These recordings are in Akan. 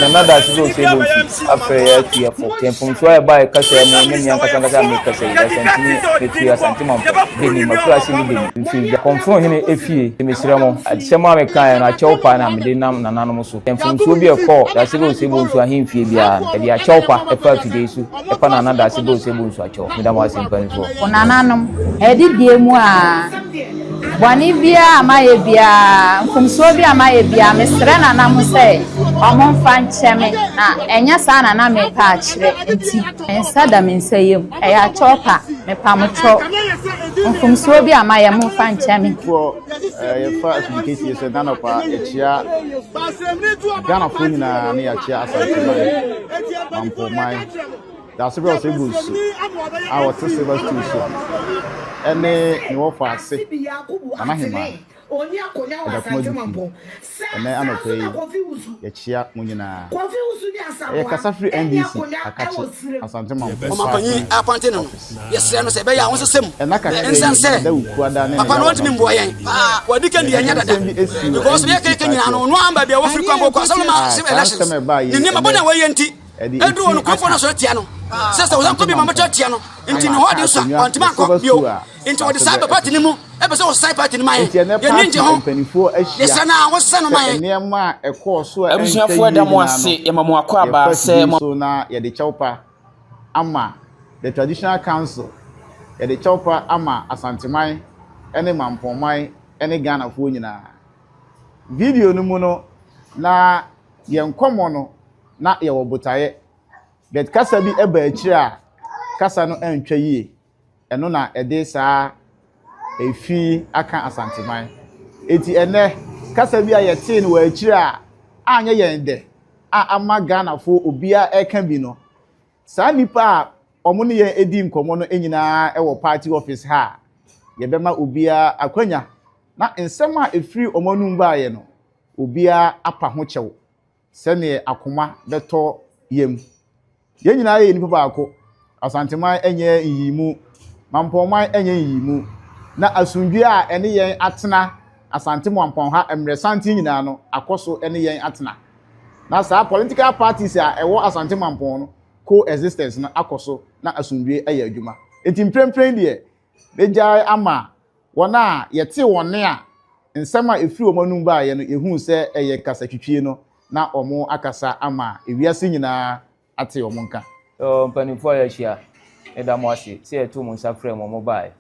na nada se do se bo afre ya fo tempo so e ba e kasa mo ne nyan kasa me kasa ya santini e fi Asante Mampong beni makura se ni beni fi konfront hene efie me sira mo adise mo ameka na chewpa na me de nam nananom so tempo so bi e call da se bo se bo so ahemfie bia e dia chewpa e fa fide su e pa na nada se bo se bo so achew me da mo asempa fo nananom e di die mu a boni bia amaye bia mfumso bia amaye bia mesre nanam se omon fan cheme na enya sa na me pa akire nti ensa da me nsayem e ya chopa me pamcho mfumso bia amaye mo fan cheme for ye fa application se nanopa echia Ghana phone na ne achia Asante Mampong Manhene da se bro se bus our silver studio ene ni wo fa ase anahema oni akonya wa Asante Mampong ene anope ye chia munyina e kasa free NDC akachi Asante Mampong omakonyi apante no yesre no se be ya won sesem ensanse da ukuada ne papa no ntimi mbo yen wadi kan dia nya dada because be keke nyina no no amba bia wo free kwambo kwa so ma se election ni ma bona we yenti edu wonu kwambo na so tia no sister won ko bi mama tia no nti no hodi so antima ko bio nti wodi cyber party ni mu e be so cyber party ni mai ye ninje ho yesa na wo se no mai ne ma e ko so abusuafo da mo ase ye mamu akwa aba se so na ye de chewpa ama the traditional council ye de chewpa ama Asante Manhene ene Mampong Manhene ene Ghana fo nyina video no mu no na ye nkomo no na ye wo botaye bet kasa bi eba akiri a kasa no antwa yie eno na ede saa efi aka Asante Manhene eti ene kasa bi a yete no wa akiri a anya yende a ama Ghana fo obia eka bi no saa nipa a omo ne ye edi nkomo no enyina e wo party office ha ye bema obia akwanya na nsem a efiri omonum ba ye no obia apa ho kyew sene akoma beto yem ye nyina ye nipa baako Asante Manhene enye yimu Mampong Manhene enye yimu na asundwe a ene yen atena Asante Mampong ha emre santi nyina no akoso ene yen atena na saa political parties a ewo Asante Mampong no coexistence na akoso na asundwe eye adwuma enti mprempren de bejai ama wona yete wone a nsema efiri omanum ba ye no ehun se eye kasa twitwie no na omo akasa ama ewiase nyina ate omonka mpanifo ya hia eda mo ase se etu mo nsafre mo mobile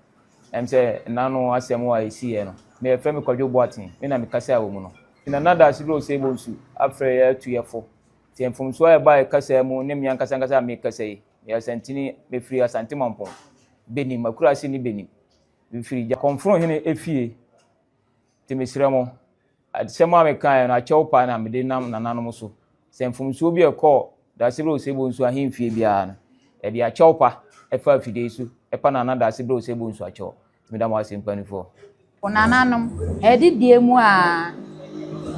se nanu asem wa esi ye no me efe me kwadwo boatin me na me kasa awo mu no ina nada asibro se bonsu afre ya tuyefo ti mfumso ya ba kasa mu ne me kasa me kasa yi ya santini me free Asante Mampong beni makura se ni beni me free ja confront hene efie ti me siramo adisema me kan na chewpa na me de nam nananom so se mfumso bi e call da sibro se bonsu ahemfie bia na e dia chewpa e fa fide su e pa na da sibro se bonsu achew me da mo asempanifo nananom e di die mu a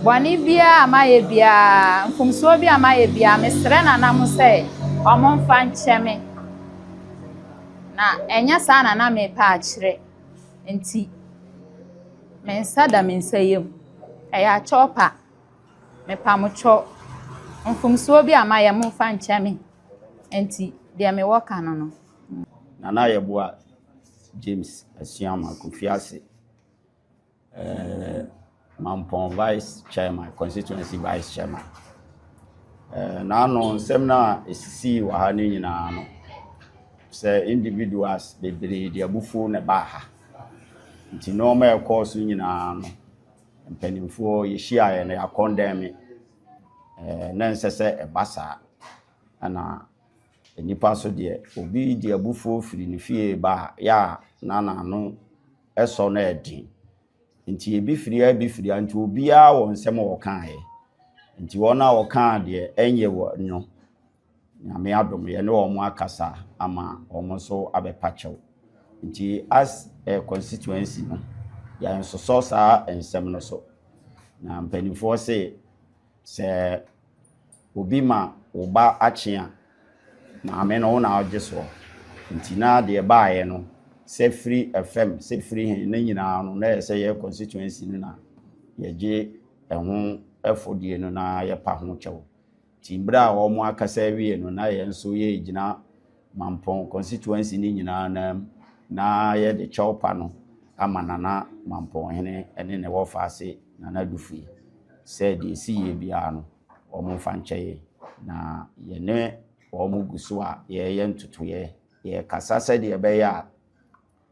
boni bia amaye bia mfumso bia amaye bia mesre nanam se omon fan cheme na enya sa na me pa akire nti mensa da mensayem e ya chopa me pamcho mfumso bia amaye mo fan cheme nti dia me woka no nana yeboa James Asiama Kofiase Mampong Vice Chairman, Constituency Vice Chairman. Nano semna esisi wa ha ni nyina no. Se individuals bebre dia bufu ne ba ha. Nti no ma e course nyina no. Mpanimfo yehia ye na ya condemn na nsese e basa ana nipa so de obi dia bufu firi ne fie ba ya na no eso na edi. Nti ebi firi anti obi a won nsem wo kan he nti wona wo kan de enye wo nyo nyame adom ye ne wo mo akasa ama wo so abepachew nti as a constituency no ya nso so sa ensem no so na mpanifo se obi ma oba achia na ame no na ojeso nti na de baaye no se free FM se free hen na nyina no na se ye constituency no na ye je ehun efodie no na ye pa ho chew timbra wo mo akasa wie no na ye nso ye gina Mampong constituency ni nyina na ye de chopa no ama Nana Mampong Manhene ene ne wo faase Nana Dufui said ye si ye bia no o mo fanche na ye ne o mo guso a ye ntutu ye kasa said ye be ya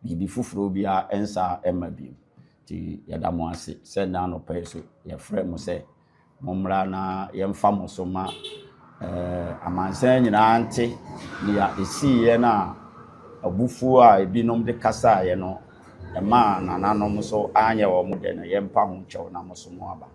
bibi fufuro bia ensa emma bi ti yada mo ase said na no peso ye frɛ mo se momra na ye mfa mo so ma amansan nyina ante ya esi ye na abufu a ebinom de kasa ye no ma nananom so anye wo mo de na ye mpa ho nkyɛw na mo so mo aba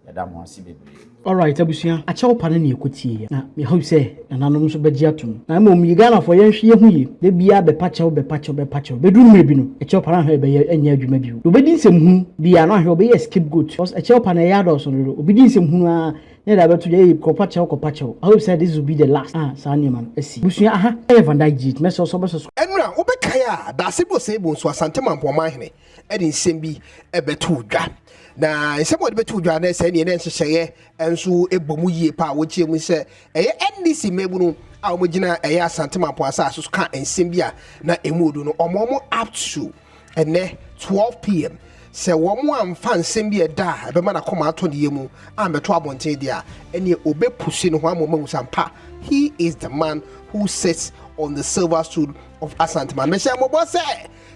yada mo ase bebre. All right, abusua akyɛw pa ne ekotie na me hope sɛ nananom so bɛgye atom na mmom yi Ghana fo yɛnhwe ye hu yi de bia bɛpa kyɛw beduru mmerɛ bi no akyɛw pa na hwɛ bɛyɛ anya adwuma bi obedi nsɛm hu bia na hwɛ obɛyɛ scapegoat because akyɛw pa na yɛ adɔso no obedi nsɛm hu a ne da beto ye kopa kyɛw I hope say this will be the last saa nneɛma asi busua aha ɛyɛ vandagit mɛsɛ so bɛsɛ enra wobɛkae a da se bo se bo nso Asante Mampong Manhene ɛde nsɛm bi ɛbɛto dwa na nsɛm wɔde bɛto dwa na sɛ ne nhyehyɛeɛ enso ebomu yie pa wɔkyie mu sɛ ɛyɛ NDC mebu no a wɔgyina ɛyɛ Asante Mampong asase so ka nsɛm bi a na emuodo no ɔmo up to ɛnɛ 12 p.m. se womu amfa nsɛm bi ɛda ɛbɛma na kɔma ato ne yemu ambeto abonten dia ɛne obepusi no ho amoma usampa. He is the man who sits on the silver stool of Asante Man. Me say mo bo se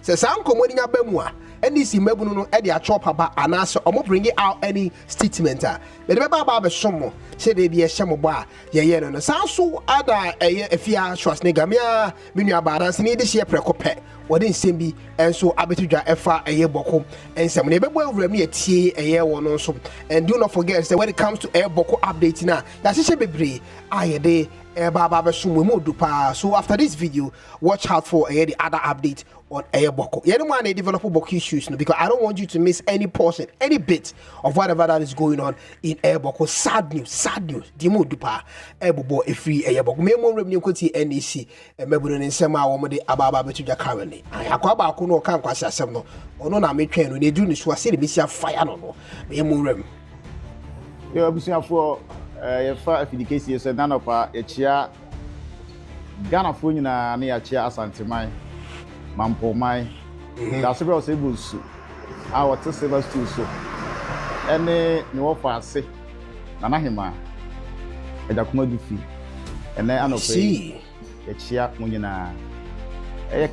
sankomo ni nya bamu a NDC mabunu no e de achopa ba anase omo bring out any statement a be de ba be somo se de bi e hye mo ba ye no sanso ada eye afia schwarenegger mea menu abada se ne de hye prekope wode nsɛm bi enso abetudwa efa eye boko ensɛm ne bebo awuram ne atie eye wo no nso. And do not forget that when it comes to air boko update na ya hye bebre ayede Baba Dupa. So after this video, watch out for the other update on Air Boko. You don't want to develop Boko issues because I don't want you to miss any portion, any bit of whatever that is going on in Air Boko. Sad news. Dimo Dupa, Air Bobo, a free Air Boko. Me more revenue could see NDC, and Mebun and Sema Womade Ababa Betuja currently. I Aquaba Kuno can't quite say no. Or no, I make train when they do this. So I see the Missia fire no. Me more rem. Yeah, I'm for. Yefa afidikesi so nanopa echia Ghana fo nyina na yachia Asante Mampong Manhene da sebra so ebusu a wote silver stool so ene ne wo fa ase nana hema ejakuma dufi ene anope echia mo nyina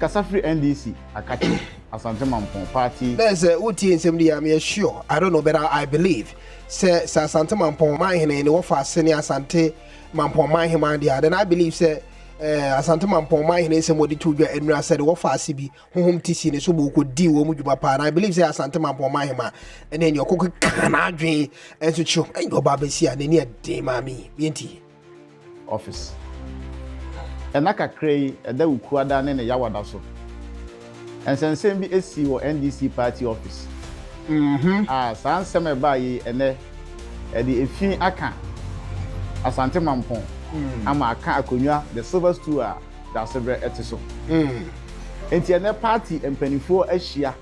kasa free NDC akachi Asante Mampong party there's a uti nsem dia me sure I don't know but I believe say Asante Mampong Manhene ne wo fa ase ne Asante Mampong Manhene dia then I believe say Asante Mampong Manhene nsem wodi to dwa enura said wo fa ase bi honhom tisi ne so bo ko di wo mu dwuma pa and I believe say Asante Mampong Manhene and then your kokko kana adwen enso chu enyo ba ba si a ne ne de ma mi yenti office enaka krei eda ukuada ne yawada so ensensem bi esi wo NDC party office san seme ba yi ene edi efin aka Asante Mampong ama aka akonwa the silver stool a da sebre etiso enti ene party empanifo ahia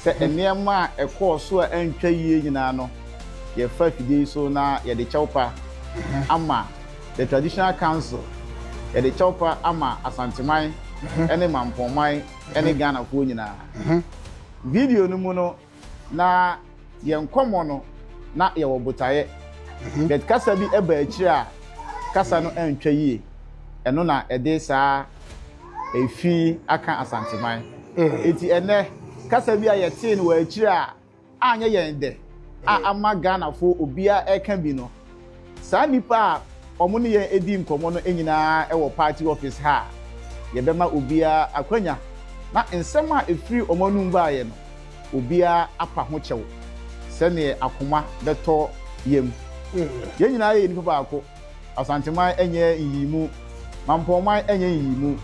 se enema ekoso a entwa yie nyina no ye fa fidie so na ye de chawpa ama the traditional council ye de chawpa ama Asante Man ene Mampong Man ene Ghana fo nyina video no mu no na ye nkomo no na ye wobotaye bet kasa bi eba akiri a kasa no entwa yie eno na ede saa efi aka Asante Man eti ene kasa bi a ye te no wa akiri a anya ye nde a ama Ghana fo obia eka bi no saa nipa a omo ne ye edi nkomo no enyina e wo party office ha ye bema obia akwanya na nsɛm a efiri omonum ba ye no obia apa ho kyɛw sɛne akoma beto yem ye nyina ye nipa baako Asante Man enye yimu Mampong Man enye yimu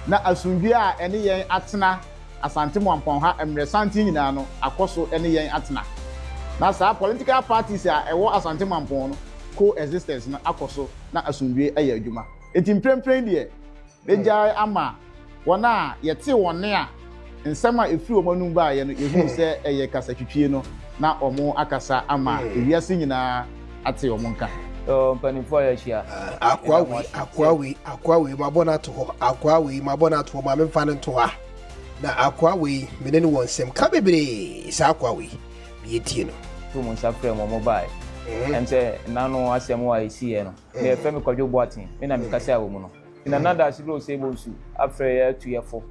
na asundwe a ene yen atena Asante Mampong ha emresanti nyina no akoso ene yen atena na saa political parties a ewo Asante Mampong no coexistence na akoso na asundwe aya adwuma eti mprempren de beja ama wona yete wone a nsɛm a efiri omanum ba ye no ehu sɛ eye kasa twitwie no na omo akasa ama ewiase nyina ate omo nka mpanimfoɔ a yɛahyia akwawe mabɔna to hɔ akwawe mabɔna to hɔ ma memfa no nto ha na akwawe mene ne wɔn nsɛm ka bebree saa akwawe bietie no to mu nsa frɛ mo mobile ɛm sɛ nano asɛm a ɛsiiɛ no na yɛfrɛ me kwadwo boaten me na mekasa wɔ mu no na nada ase bro sɛ bɔnsu afrɛ yɛ atuyɛfo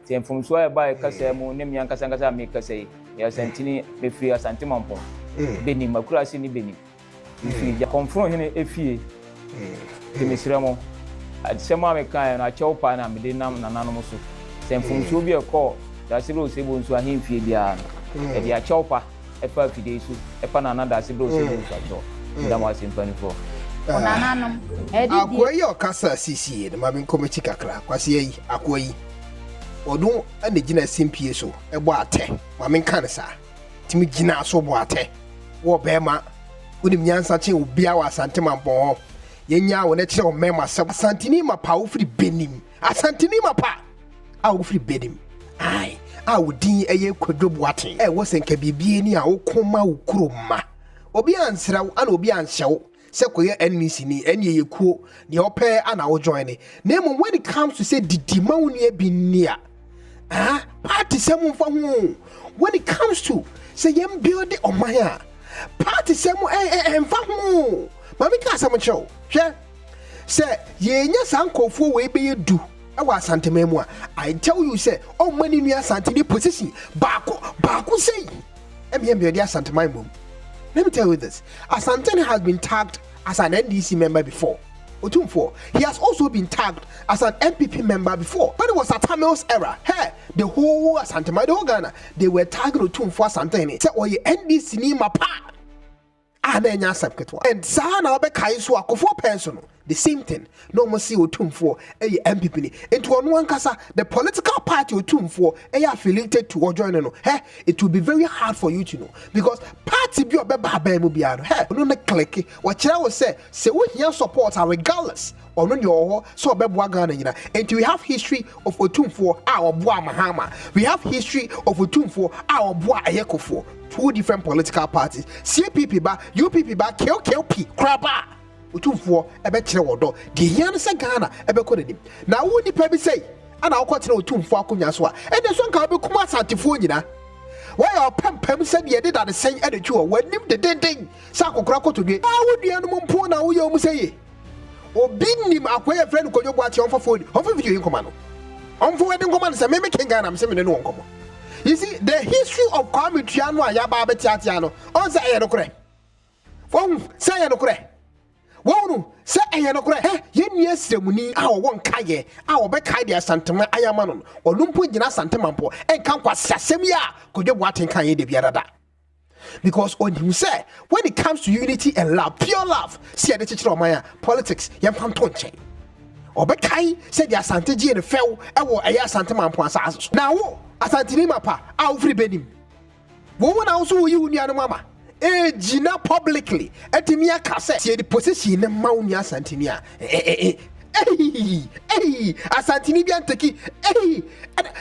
nti mfomsoɔ a ɛba yɛkasa mu ne mmea nkasa a mekasa yi yɛasantini mefiri Asante Mampong benim akurase ne benim mfiri kɔmforo hene efie nti mesrɛ mo asɛm a mekaeɛ no akyɛw paa na mede nam nananom so sɛ mfomsoɔ bi ɛkɔ dase bro sɛ bɔnsu ahemfie biara no ɛde akyɛw pa ɛfa afidie so ɛpa nana dase bro sɛ bɔnsu akyɛw dam asɛm panifo nananom akwa yi ɔkasa sisi no ma menkɔmɛkyi kakra kwase yi akwa yi ɔdo ane gyina simpie so ɛbɔ atɛ ma menka ne saa timi gyina so bɔ atɛ wɔ bɛɛma wonim nyansa kye obia wɔ Asante Mampong yɛnya wo ne kyerɛ wo mɛma sɛ asantini ma pa wo firi benim asantini ma pa a wo firi benim ai a wo din ɛyɛ kwadwo boaten ɛwɔ sɛ nka bibie ni a wo koma wo kuro ma obi ansra wo ana obi anhyɛ wo sɛ koyɛ NNC ni ɛne yɛkuo ne ɔpɛ ana wo join ne na mmom when it comes to say didima wo nua bi ni a party sɛ mo mfa ho when it comes to say yɛm build ɔman a party sɛ mo ɛmfa ho ma me ka asɛm kyɛw hwɛ sɛ yɛnya saa nkɔfoɔ wɔ ɛbɛyɛ du ɛwɔ Asante mu a I tell you sɛ ɔma ne nua Asante ne position baako sɛ ɛmeyɛ build Asante man mom. Let me tell you this. Asante has been tagged as an NDC member before. Otumfo, he has also been tagged as an MPP member before. When it was Atamil's era, hey, the whole Asante, the whole Ghana, they were tagged Otumfo Asante. Say, oh, NDC ni mapa. And Sana Bekaisu Akofo personal. The same thing. No more see Otumfo, a MPP. Into one kasa, the political party Otumfo, affiliated to or joining. Hey, it will be very hard for you to know because party be a hey, no click. What I will say we here support are regardless. Or no your so Ghana. And we have history of Otumfo, our boa Mahama. We have history of Otumfo, our boa Ayekofo. Two different political parties. CPP ba, UPP ba, KLP, Kraba. Otumfo ebe kyerɛ wɔdɔ de hia no sɛ Ghana ebe kɔ denim na wo nipa bi sɛ ana wo kɔtena Otumfo akonya so a ɛde so nka wobɛkum asantefoɔ nyina wɔyɛ ɔpɛmpɛm sɛ deɛ deda de sɛn ɛde twi wɔ w'anim dedenden sɛ akokora kɔtodwe wo dua no mpo na woyɛ mu sɛ ye obi nim akoyɛ frɛ no kɔdwo boate ɔmfa video yi nkɔma no ɔmfa wɛde nkɔma no sɛ meme ken Ghana m sɛ mene no wɔnkɔmɔ. You see the history of Kwame Tuano and Yaba Betiatiano on the Ayanokre. Say Ayanokre. Wonu say Ayanokre. Yes, ceremony, our one kaye, our Bekadia Santama Ayamanon, or Lumpu Jina Santa Mampo, and Kankwa Sasemia, could you what in Kaye de Biarada? Because when you say, when it comes to unity and love, pure love, see the teacher of Maya, politics, Yam Tonche. Obekai said the Asante G and fell, Aya Santa Mampo. Now, Asante Mapa, I'll free benim. Woman also you near mama. Gina publicly at Mia Cassette, see the position in Mounia Santinia. Asantini Biantaki,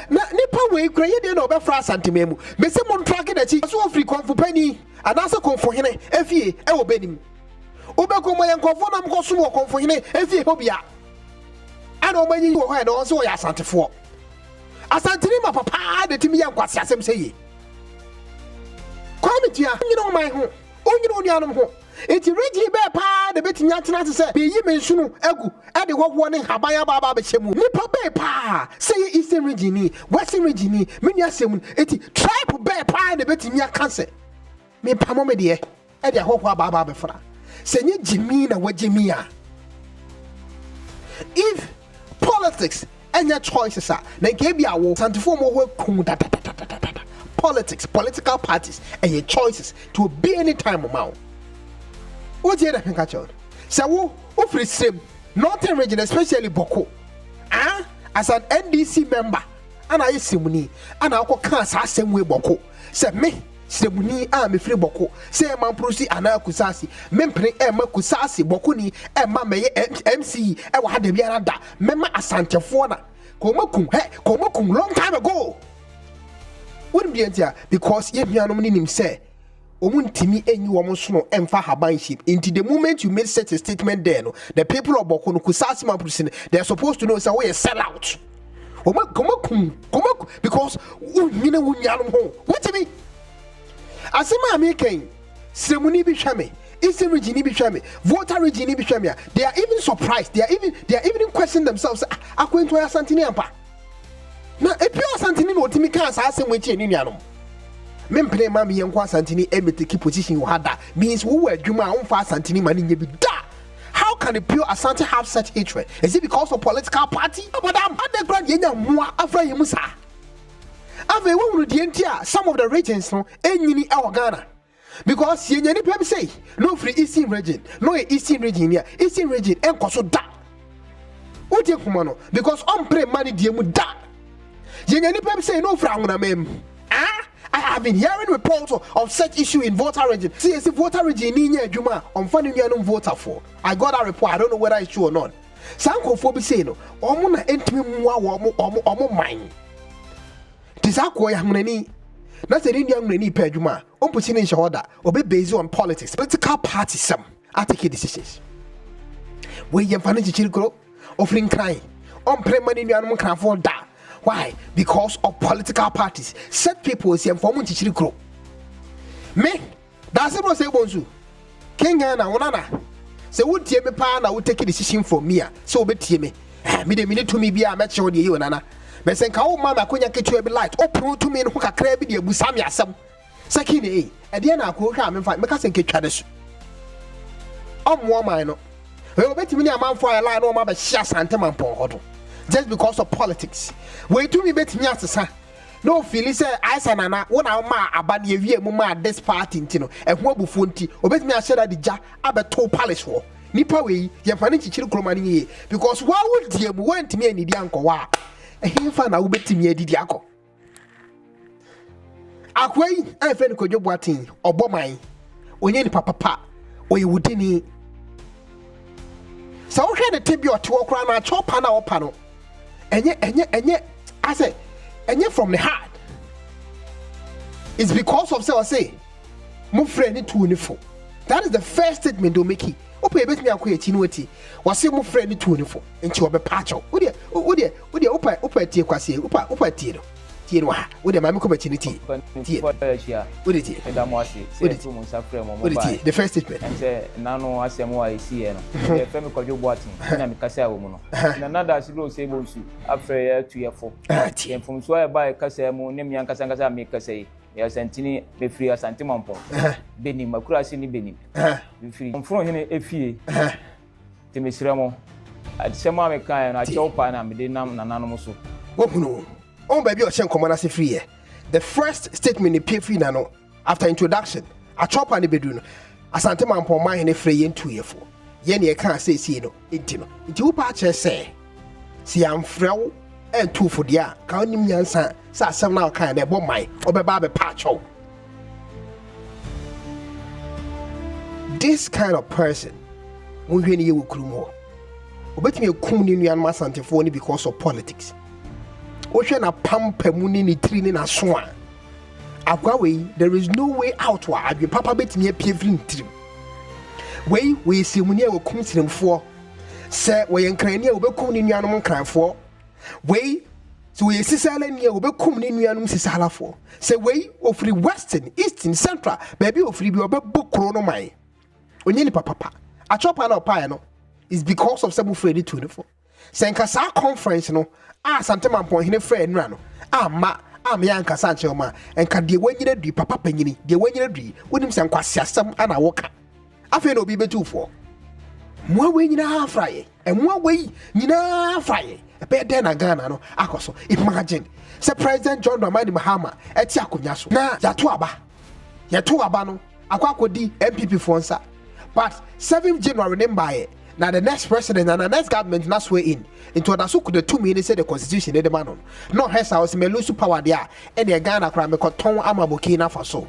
Nipa way created over for Santimemu. Miss Simon Tracket that she was free con for penny, and also con for him, Effie, Ewo Benim. Obeko my uncle for them go so con for him, Effie Hobia. I know when you had also Asante for. Asante ma papa de timi yankwase asem sey kwame tia nyino man ho onyino nuanom ho enti regi be pa de betimi atena se be yi mensunu agu e de wowo ne haban aba be chemu nipa be pa say eastern region ni western region ni meni asem enti tribe be pa de betimi akanse me pamo me de e de hoho aba be fra se nye jimi na wajimi a if politics and your choices are then gave you a santifo mo politics, political parties, and your choices to be any time amount. What you have catch out? So, free same Northern region, especially Boko. As an NDC member, and I simuni, and I can't same way Boko. Say me. Semuni me free Boko. Say Mamprosi ana kusasi. Mempre ma kusasi Bokuni ma me MC e wa de biara da. Mema asantefo na. Komakum long time ago. Wouldn't be antia because ye bianom ni nim say omuntimi enyi womo so no emfa habanship. Into the moment you made such a statement there, no, the people of Boko no kusasi mampusine, they are supposed to know say we sell out. Because you know what do you mean? Asema making Semuni Bishame, Eastern region Bishame, voter region Bishame. They are even surprised. They are even questioning themselves. According to Asante Mampong. Now, if you are Asante no Timika as I with you in Union. Men play Mammy and Asante able to keep position you had that means we were Juma on fast Asante money be da. How can the pure Asante have such hatred? Is it because of political party? But I'm underground yenya more after you musa. Ave wonu the entire some of the regions no enyini our Ghana. Because yenya ni pem say no free eastern region, no eastern region here, eastern region enkoso da. Oje kuma no because on pray money die mu da. Yenya ni pem say no fra nguna mem. I have been hearing reports of such issue in voter region. See, as if voter region in Juma on funding you voter for. I got that report. I don't know whether it's true or not. Sanko for be saying no. Omuna entimi omo mine. Tisako ya mneni. That's the Indian mneni per Juma. Pushing in order. Obe based on politics. Political parties some. I take decisions. We you financial children offering crying. Pre money you can afford that. Why? Because of political parties. Set people see informing to grow. Me, that's what I say, Bonzu. Kenya na Onana. Say, would me pa na would take a decision for me. So be me. Me the minute to me be a match on you, Nana. But say, Kao Mama Konya get you a light. Oh, pro to me and hook a crab in your Busamia some. Sakine, at the end I could come and find my cousin Kitchadis. Woman. Well, bet me a man for a line or my Asante Mampong. Just because of politics. Wait to me bet me as a no feeling say I sanana one our ma abadi vie muma this party ntino e ho abufonti obet me asheda the ja abeto palace war nipa we ye fane chichiri kromani ye because why would dem want me anidi anko wa e himfa na wobetimi adidi akọ akwai e fe ni kodwo boatin oboman onye ni papa oye wudini sa wo hwe ne tebi ote okra na chopa na opa no enye I say enye from the heart. It's because of say mo friend to uniform. That is the first statement do make it. Opa bet me akwa chinuati. Was say mo friend to uniform. Nti obe pacho. Wo de opa tie kwase. Opa tie no. Tie no ha. Wo de ma me ko bachini tie. Tie. Wo de tie. Eda mo ase. Say to mo safre mo mobile. The first statement. And say nano asemo wa isi e no. E fe me kodwo boatin. Na me kase awo mu no. Na nada asiro say bonsu. Afre ya tuyefo. Tie from so e ba e kase mu ne me ankasa me kase. Ya santini me free Asante Mampong. Benim makura se ni benim. Me free. From hene efie. Te me sremo. Adisema me kan na chopa na me de nam na nanom so. Wohunu. On baby Ocean Command as free. The first statement in PFI Nano after introduction, a chop and a bedroom. Asante Mampong Manhene free in 2 years. Yenny can't say, see no, intino. Into patches say, see, I'm frail and 2 for the year. Count him yansa, sa some now kind of bomb my or baby patch. This kind of person, when you will crew bet me a coon in your Asante phone because of politics. Ocean a pampa muni ni trini na swan. Agwawe, there is no way out wa abi papa bet me a pievin trim. We see munia will come to them for. Say, we encrania will be coming in Yanum cry for. So we see Salania will be coming in Yanum Sisala for. Say, of free western, eastern, central, baby of free book chronomai. Onyeni papa. A chop and a piano is because of some Freddy 24. Sankasa conference no. Asante Mampong Manhene friend rano. Me anka sanche ma enka de wanyire dui papa panyini de wanyire dui wonim se nkwasiasam ana woka afi na obi betufo mo we nyina afraye mo we nyina afraye be de na Ghana no akoso imagine say President John Dramani Mahama eti akonya so na yato aba no akwakodi MPP for nsa but 7th January remember now the next president and the next government not swear in into that so could the 2 minutes say the constitution the man no has house me lose power there and the Ghana crime me koton amabokina faso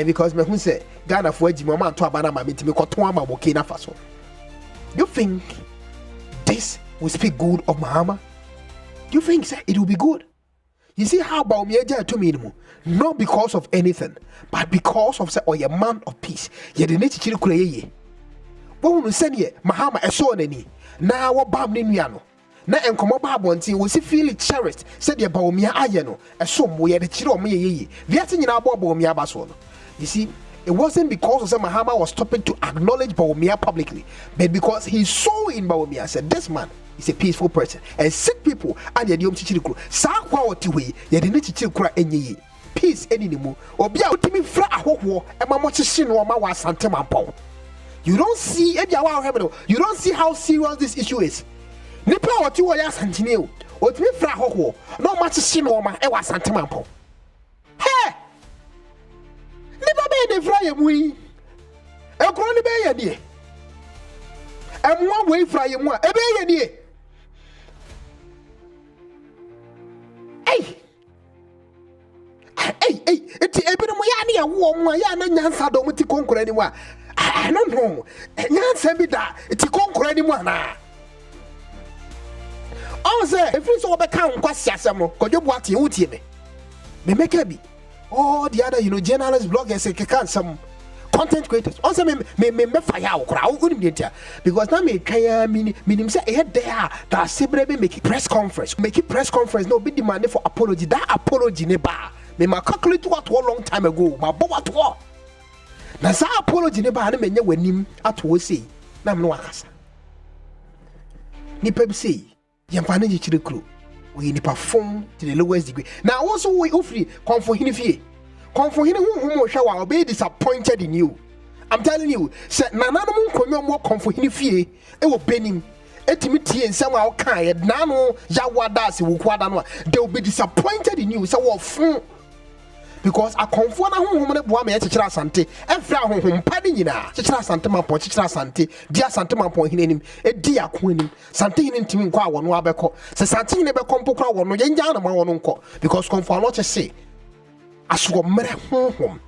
because me who say Ghana for ejima man to abana ma me koton amabokina faso. You think this will speak good of Mahama? You think it will be good? You see how Bawumia to minimum, not because of anything, but because of a man of peace. Ye the nature chile. But when send ye, Mahama a so any. Now what Bam Niano. Na enkomo Bible nti we see feel cherished. Said ye Bawumia ayeno. A so we the chiro me ye. Viatin in our Bawumia bason. You see, it wasn't because of Mahama was stopping to acknowledge Bawumia publicly, but because he saw in Bawumia said this man is a peaceful person and sick people and the chichiriku sa quality way ye the chichirikura enye peace anymore obi a utimi fra ahogwo e ma mo chichi no ma wa Asante Mampong. You don't see you don't see how serious this issue is. Nipa oti wo ya Asante o utimi fra ahogwo no ma chichi no ma e wa Asante Mampong. Hey, nipa be de fra ye mu yi e kro ni be ye die e mo we fra ye mu a e be ye die. Hey, it's a bit of my warm, I don't want to conquer anyone. I don't know. Nancy, it's a conquer anyone. I say, if you saw the count, could you what you would me? Make a be. Oh, the other, journalists, bloggers, can some content creators. Also, me fire crowd because now me kaya meaning say here there that Sebrebe make press conference. Make it press conference, no be demanding for apology. That apology neba. Me ma calculate what long time ago. Ma bo what what. Na sa apology neba na menye wanim ato say. Na me no akasa. Ni peb say, yemfa na chire kro. We ni perform to the lowest degree. Now also we ofri comfort hinifie. Comfort hini who shall be disappointed in you. I'm telling you, said Nananum konyo more comfort hinifie. It will benim. Etimiti and somehow kind nano Yawada Wuquadano. They will be disappointed in you. So because a comfort home boame chichira Asante and fra home padina chichira Asante Mampong chichira Asante dia Asante Mampong hinim e dia kwenim Sante hinim timi kwa wono abeko se Sante hinim be kompo kwa wono yenja na ma wono nko because comfort no che aswo mere honhom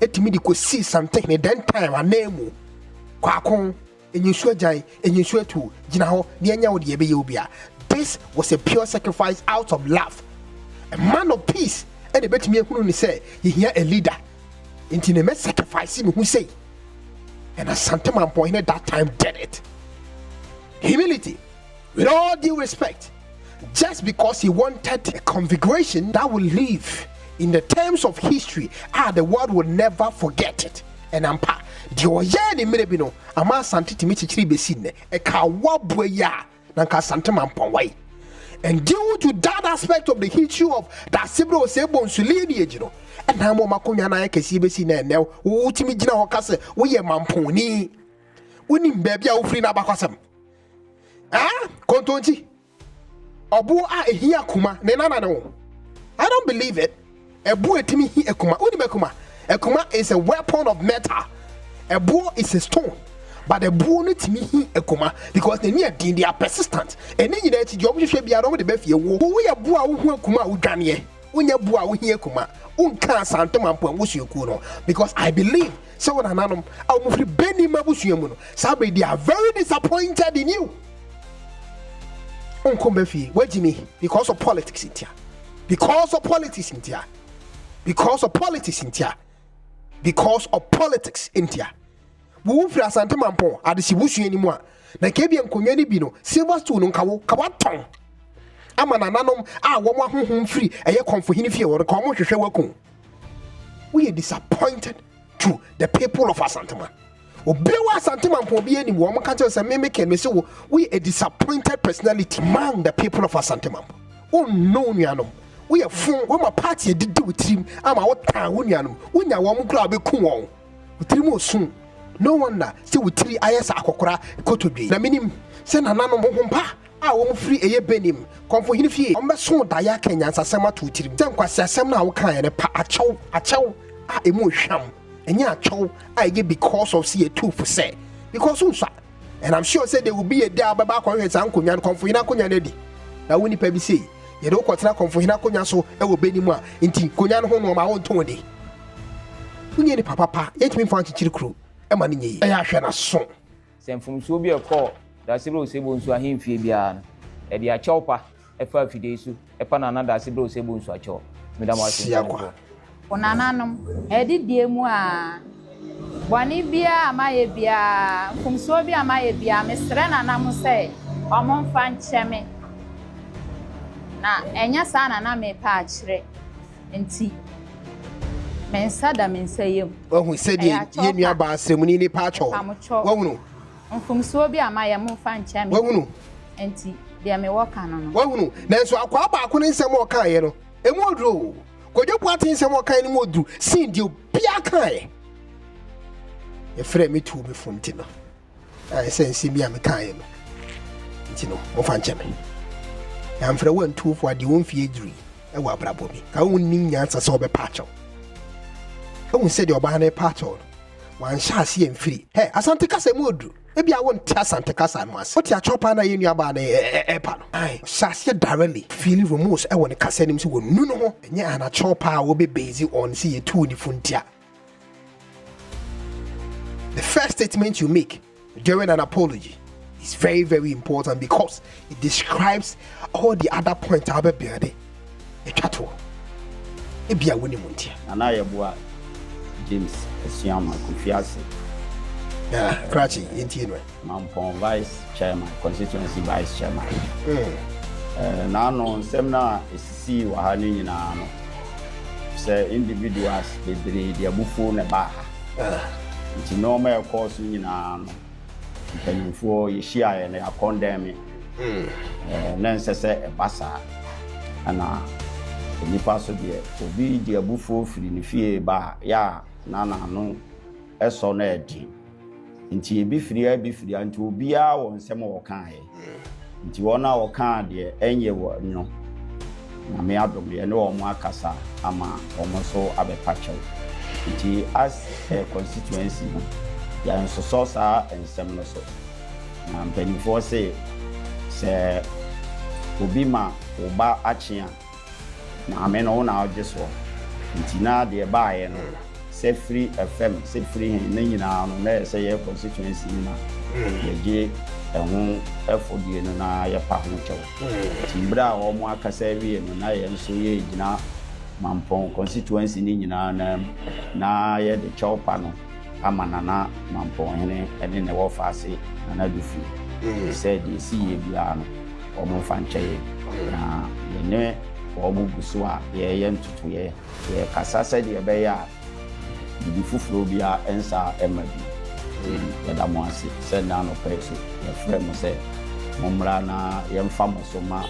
etimi di ko see something in den time anemu kwakon enyisu agyan enyisu atu gina ho de anya wo de ebe ye obia. This was a pure sacrifice out of love. A man of peace and betimi ehunu ni say ye hear a leader inti ne me sacrifice me who say and Asante Mampong at that time did it. Humility, with all due respect, just because he wanted a configuration that will live in the terms of history, the world will never forget it. And I'm pa the oyeni mirebino ama Asante timi chichiri besine e ka wabwe ya na ka Asante Mampong wai. And due to that aspect of the history of that Sibro Sebo lineage, and now Makonya na kesi besine now utimi gina ho kase wo ye Mampong ni woni baby a ofri na bakosam kontonti obu a ehia kuma ne nana no. I don't believe it. Ebu etimi hi ekuma. Uni mekuma. Ekuma is a weapon of metal. Ebu is a stone. But ebu no timi hi ekuma because they are persistent. And then you know the obviously be around the befie wo. We ebu a wo hu ekuma wo dwane. Unya ebu a wo hi ekuma. Unka Asante Mampong wusuku no because I believe so when ananom a wo mfri beni mabusuamu no. Sabe they are very disappointed in you. Unko befie wajimi because of politics in here. Because of politics in here. Because of politics in here. Because of politics in here. We won't free Asante Mampong at the Sibusu anymore. Na kebi enkonya ni bi no silver stool no kawo kawaton. Ama nananom womo honhom free eye komfo hini fie wor komo hwehwe wakun. We are disappointed to the people of Asante Man. Obewa Asante Mampong bi ani wo mo ka tell say me say we a disappointed personality among the people of Asante Mampong. Oh no nuanom. We are fun when my party did do with him. I'm out town unianum. When you want to be cool with 3 more soon. No wonder still with 3 IS akokora kotobi. Na minim send anano mompa. Won't free a benim. Come for him fee. I'm so dia Kenyans asema to trim. Then kwasi asem na wo kan ne pa achow emu hwam. Enya achow give because of see a 2 for say. Because unsa. And I'm sure say there will be a day baba kon hwesa nkonyan kon for hina konya na di. Na woni pa bi say ye do kwatena konfo hina konya so e wo benimu a nti konya no ho no ma won ton de kunye ni papa yetimi fa chichiri kro e ma ne nyi e ya hwe na so semfum so bi e ko da Sibro Sebo nso ahemfie bia no e dia chawpa efa afide su epa na nada ase bro se bo nsu acho medam ase onananom edidie mu a boni bia amaye bia kumso bia amaye bia mesre nanam se omomfa ncheme na enya sa na me pa akire enti mensada mensayem wahu sedi ye nua ba asremuni ni pa acho wahunu mfumso bia amaye momfa ncheme wahunu enti dia me woka no wahunu nanso akwa ba ko nsem o kan ye no emu odro kodwo pati nsem o kan ni mu odru sin di obia kan ye e frɛ me tu me fonti no ai sense bia me kan ye no nti no mo fa ncheme ya mfrɛ wan tu fo ade won fie dru e wa brabo mi ka won nim nyansa se obe pacho won se de oba na pacho wan sha se emfiri he asante kasa mu odru e bia won tia asante kasa no ase oti achopa na yenu aba na e pa no ai sha se directly feel remorse e won kasa nim se won nu no ho enye ana chopa wo be based on se ye tu ni funtia. The first statement you make during an apology is very, very important because it describes all the other points I'll be building. A chatwo. It be a winning muntia. And I have James Esiama Kufiasi. Yeah, Cratchy, Intino. Mampong Vice Chairman, Constituency Vice Chairman. Now, seminar is see Wahani in Ano. Say individuals, the Abufu Nebaha. It's normal course in Ano. Mpanimfoɔ yɛhyia yɛ na yɛakɔndɛme na nsɛ sɛ ɛbasa ana nipa so deɛ obi de abufuo firi ne fie ba ya na no ɛsɔ na ɛdi nti ebi firi nti obiara wɔ nsɛm wɔ kan yɛ nti wɔn a wɔka deɛ ɛnyɛ wɔ no na me adom yɛ ne wɔn akasa ama wɔn so abɛpa kyɛw nti as a constituency no ya nsoso saa ensem no so na mpanimfoɔ sɛ obi ma oba akyea na ame no na ɔgye so nti na de baayɛ no sɛ free fm sɛ free hen na nyinaa no na sɛ yɛ constituency na yɛgye ɛho ɛfodie no na yɛpa ho kyɛw nti bra a wɔn akasa wie no na yɛ nso yɛ gyina Mampong constituency ni nyinaa na yɛ de kyɛwpa no amanana Mampong Manhene ene ne wo faase na dufu said the see bia no o mo fa nkyɛ na ne o bubu so a ye ntutu ye kasa said ye be ya di fufuro bia ensa ema bi ye da mo ase said na no peso ye frɛ mo sɛ momra na ye mfa mo so ma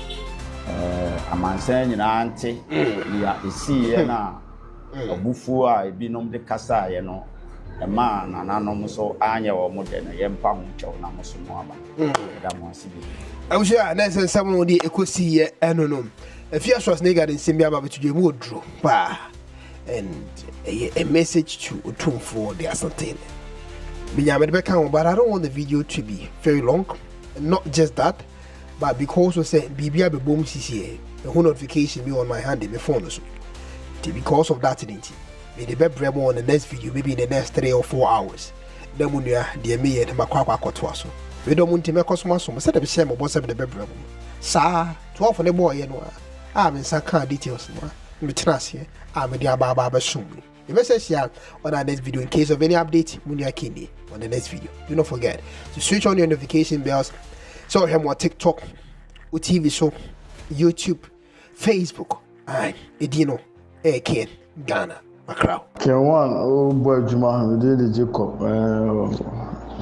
amansan nyina ante ya esi ye na obufu a ebinom de kasa ye no ma nananom so anya wo mo de no ye mpa ho kyɛw na mo so mo aba da mo ase bi awuah na nsensam no de ekosi ye enonom afia schwarenegger de nsɛm bi aba betudwe mu oduro ba and a message to Otumfo the Asante. But I don't want the video to be very long. Not just that, but because we say BBI be boom CCA, the whole notification be on my hand in my phone also. Because of that, maybe the better on the next video, maybe in the next 3 or 4 hours. Then when you are the me and my kwakwa kotwaso. We don't want to make us one so set up shame about the better. Sa 12 for the boy, you know. I'm in some kind of details. I'm here. I'm the Ababa soon. The message here on our next video. In case of any update, Munia Kindi on the next video. Do not forget to switch on your notification bells. So him on TikTok, TV show, YouTube, Facebook, and Edino, Ken, Ghana, Macau. Ken1, oh boy, Juma, we did the Jacob.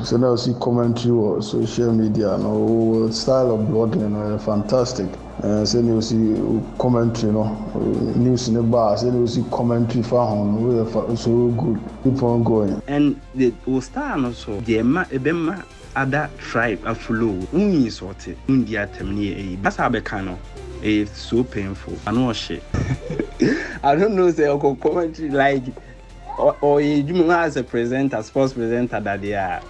So now see commentary or social media, no style of blogging, fantastic. Say you see commentary, news in the bar. Say you see commentary for home, so good. Keep on going. And the Ostar also, the Ebema other tribe a flow. Unyi sorted, India terminate. That's how becano. It's so painful. I know shit. I don't know. Say commentary like or you as a presenter, sports presenter that they are.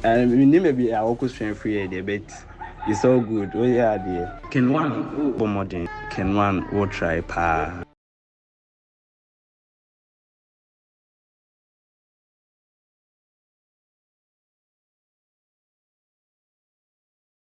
And maybe I also train free a bit. It's all good. Oh yeah, dear. Ken1 modern. Ken1 will try pa.